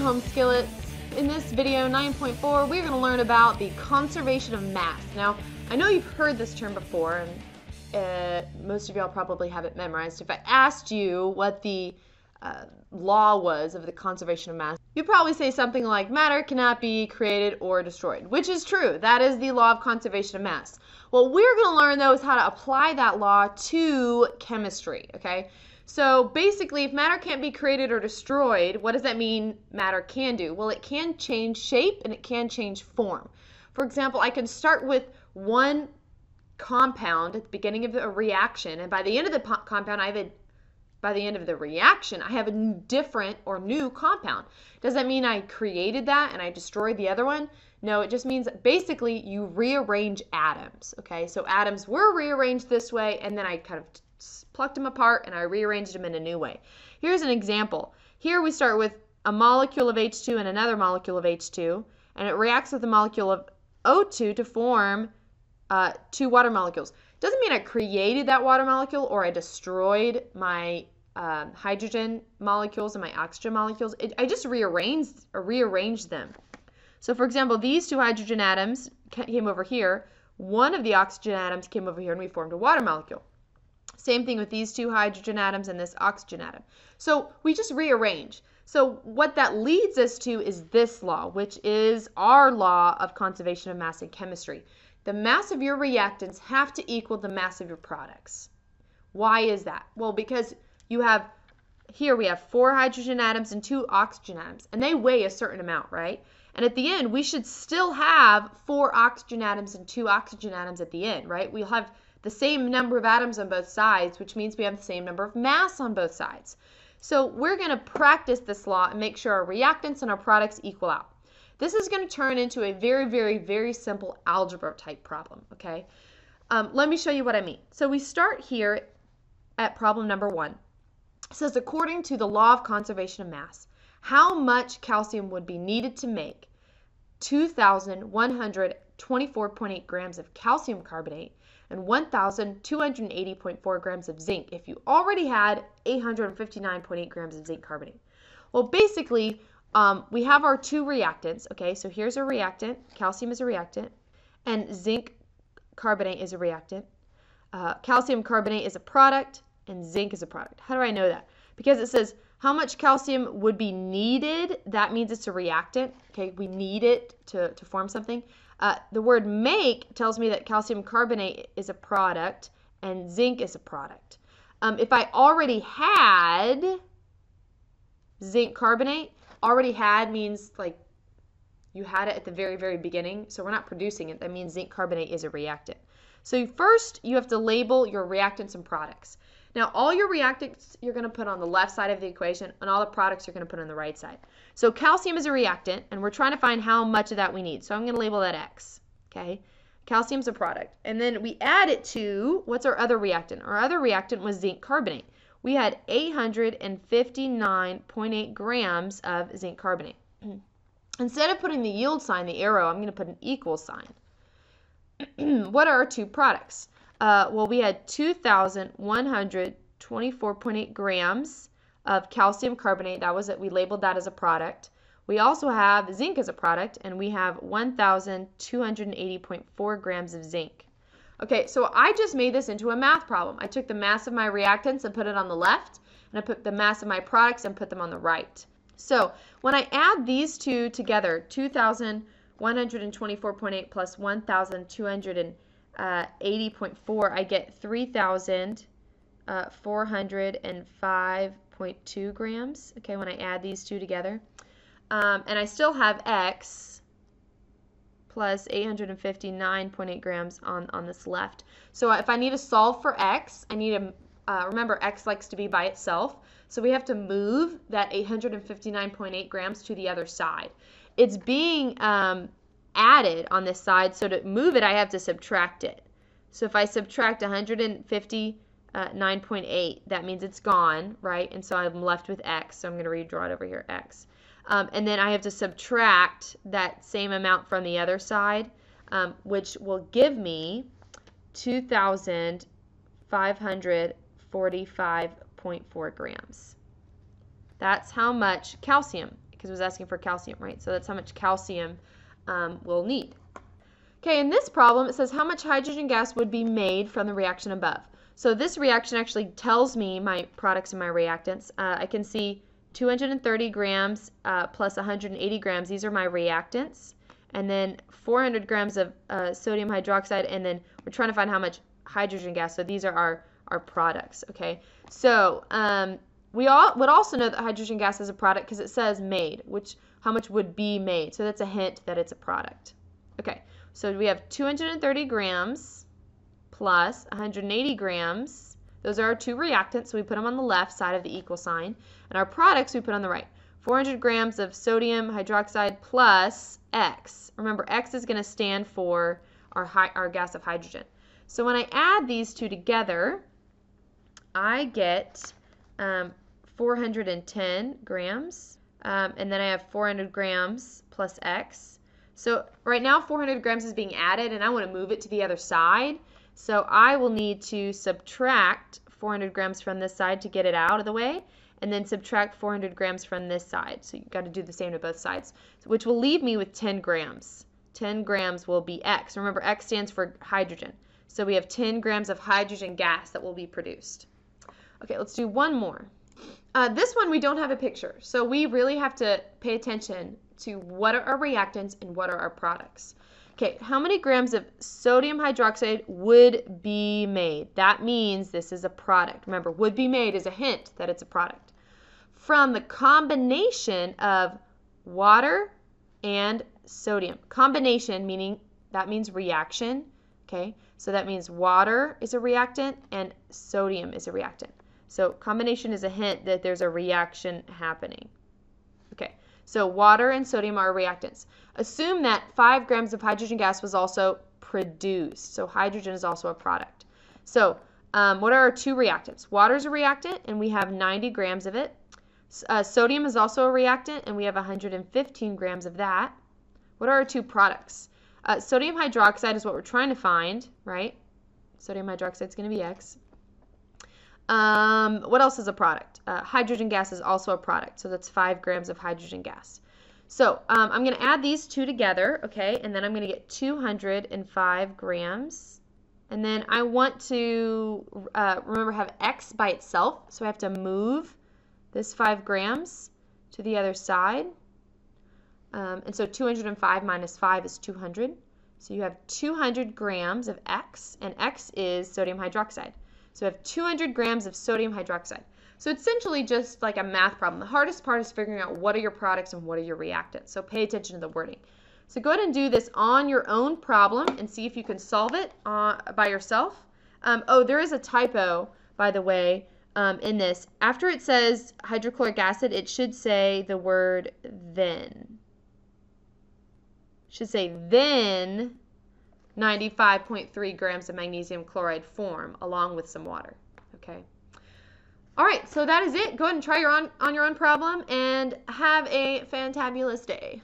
home skillets. In this video 9.4, we're going to learn about the conservation of mass. Now, I know you've heard this term before, and most of y'all probably have it memorized. If I asked you what the law was of the conservation of mass, you'd probably say something like matter cannot be created or destroyed, which is true. That is the law of conservation of mass. What we're going to learn, though, is how to apply that law to chemistry, okay? So basically, if matter can't be created or destroyed, what does that mean matter can do? Well, it can change shape and it can change form. For example, I can start with one compound at the beginning of a reaction, and by the end of the compound, by the end of the reaction, I have a different or new compound. Does that mean I created that and I destroyed the other one? No, it just means that basically you rearrange atoms, okay? So atoms were rearranged this way, and then I kind of plucked them apart and I rearranged them in a new way. Here's an example. Here we start with a molecule of H2 and another molecule of H2, and it reacts with a molecule of O2 to form two water molecules. Doesn't mean I created that water molecule or I destroyed my hydrogen molecules and my oxygen molecules. I just rearranged them. So for example, these two hydrogen atoms came over here. One of the oxygen atoms came over here and we formed a water molecule. Same thing with these two hydrogen atoms and this oxygen atom. So we just rearrange. So what that leads us to is this law, which is our law of conservation of mass in chemistry. The mass of your reactants have to equal the mass of your products. Why is that? Well, because here we have 4 hydrogen atoms and 2 oxygen atoms, and they weigh a certain amount, right? And at the end, we should still have 4 oxygen atoms and 2 oxygen atoms at the end, right? We'll have the same number of atoms on both sides, which means we have the same number of mass on both sides. So we're going to practice this law and make sure our reactants and our products equal out. This is going to turn into a very, very, very simple algebra type problem, okay? Let me show you what I mean. So we start here at problem number 1. It says, according to the law of conservation of mass, how much calcium would be needed to make 2,124.8 grams of calcium carbonate and 1,280.4 grams of zinc if you already had 859.8 grams of zinc carbonate? Well, basically, we have our 2 reactants, okay? So here's a reactant, calcium is a reactant, and zinc carbonate is a reactant. Calcium carbonate is a product, and zinc is a product. How do I know that? Because it says how much calcium would be needed. That means it's a reactant. Okay, we need it to form something. The word make tells me that calcium carbonate is a product and zinc is a product. If I already had zinc carbonate, already had means like you had it at the very, very beginning. So we're not producing it. That means zinc carbonate is a reactant. So first you have to label your reactants and products. Now, all your reactants you're going to put on the left side of the equation, and all the products you're going to put on the right side. So calcium is a reactant, and we're trying to find how much of that we need. So I'm going to label that X, okay? Calcium's a product. And then we add it to, what's our other reactant? Our other reactant was zinc carbonate. We had 859.8 grams of zinc carbonate. Instead of putting the yield sign, the arrow, I'm going to put an equal sign. What are our 2 products? Well, we had 2,124.8 grams of calcium carbonate. That was it. We labeled that as a product. We also have zinc as a product, and we have 1,280.4 grams of zinc. Okay, so I just made this into a math problem. I took the mass of my reactants and put it on the left, and I put the mass of my products and put them on the right. So when I add these 2 together, 2,124.8 plus 1,280.4, I get 3,405.2 grams, okay, when I add these 2 together. And I still have X plus 859.8 grams on this left. So if I need to solve for X, I need to, remember X likes to be by itself, so we have to move that 859.8 grams to the other side. It's being added on this side, so to move it I have to subtract it. So if I subtract 159.8, that means it's gone, right? And so I'm left with X, so I'm going to redraw it over here, X. And then I have to subtract that same amount from the other side, which will give me 2,545.4 grams. That's how much calcium because it was asking for calcium, right? So that's how much calcium we'll need. Okay, in this problem, it says how much hydrogen gas would be made from the reaction above. So this reaction actually tells me my products and my reactants. I can see 230 grams plus 180 grams. These are my reactants. And then 400 grams of sodium hydroxide, and then we're trying to find how much hydrogen gas. So these are our products, okay? So we all would also know that hydrogen gas is a product because it says made, how much would be made. So that's a hint that it's a product. Okay, so we have 230 grams plus 180 grams. Those are our two reactants, so we put them on the left side of the equal sign. And our products we put on the right. 400 grams of sodium hydroxide plus X. Remember, X is going to stand for our gas of hydrogen. So when I add these two together, I get 410 grams. And then I have 400 grams plus X. So right now 400 grams is being added, and I want to move it to the other side. So I will need to subtract 400 grams from this side to get it out of the way, and then subtract 400 grams from this side. So you've got to do the same to both sides, which will leave me with 10 grams. 10 grams will be X. Remember, X stands for hydrogen. So we have 10 grams of hydrogen gas that will be produced. Okay, let's do one more. This one we don't have a picture, so we really have to pay attention to what are our reactants and what are our products. Okay, how many grams of sodium hydroxide would be made? That means this is a product. Remember, would be made is a hint that it's a product. From the combination of water and sodium. Combination meaning that means reaction. Okay, so that means water is a reactant and sodium is a reactant. So combination is a hint that there's a reaction happening. Okay, so water and sodium are reactants. Assume that 5 grams of hydrogen gas was also produced. So hydrogen is also a product. So what are our two reactants? Water is a reactant, and we have 90 grams of it. Sodium is also a reactant, and we have 115 grams of that. What are our two products? Sodium hydroxide is what we're trying to find, right? Sodium hydroxide is going to be X. What else is a product? Hydrogen gas is also a product, so that's 5 grams of hydrogen gas. So I'm going to add these two together, okay, and then I'm going to get 205 grams. And then I want to, remember, have X by itself, so I have to move this 5 grams to the other side. And so 205 minus 5 is 200. So you have 200 grams of X, and X is sodium hydroxide. So I have 200 grams of sodium hydroxide. So it's essentially just like a math problem. The hardest part is figuring out what are your products and what are your reactants. So pay attention to the wording. So go ahead and do this on your own problem and see if you can solve it by yourself. Oh, there is a typo, by the way, in this. After it says hydrochloric acid, it should say the word then. It should say then 95.3 grams of magnesium chloride form along with some water. Okay. All right, so that is it. Go ahead and try on your own problem and have a fantabulous day.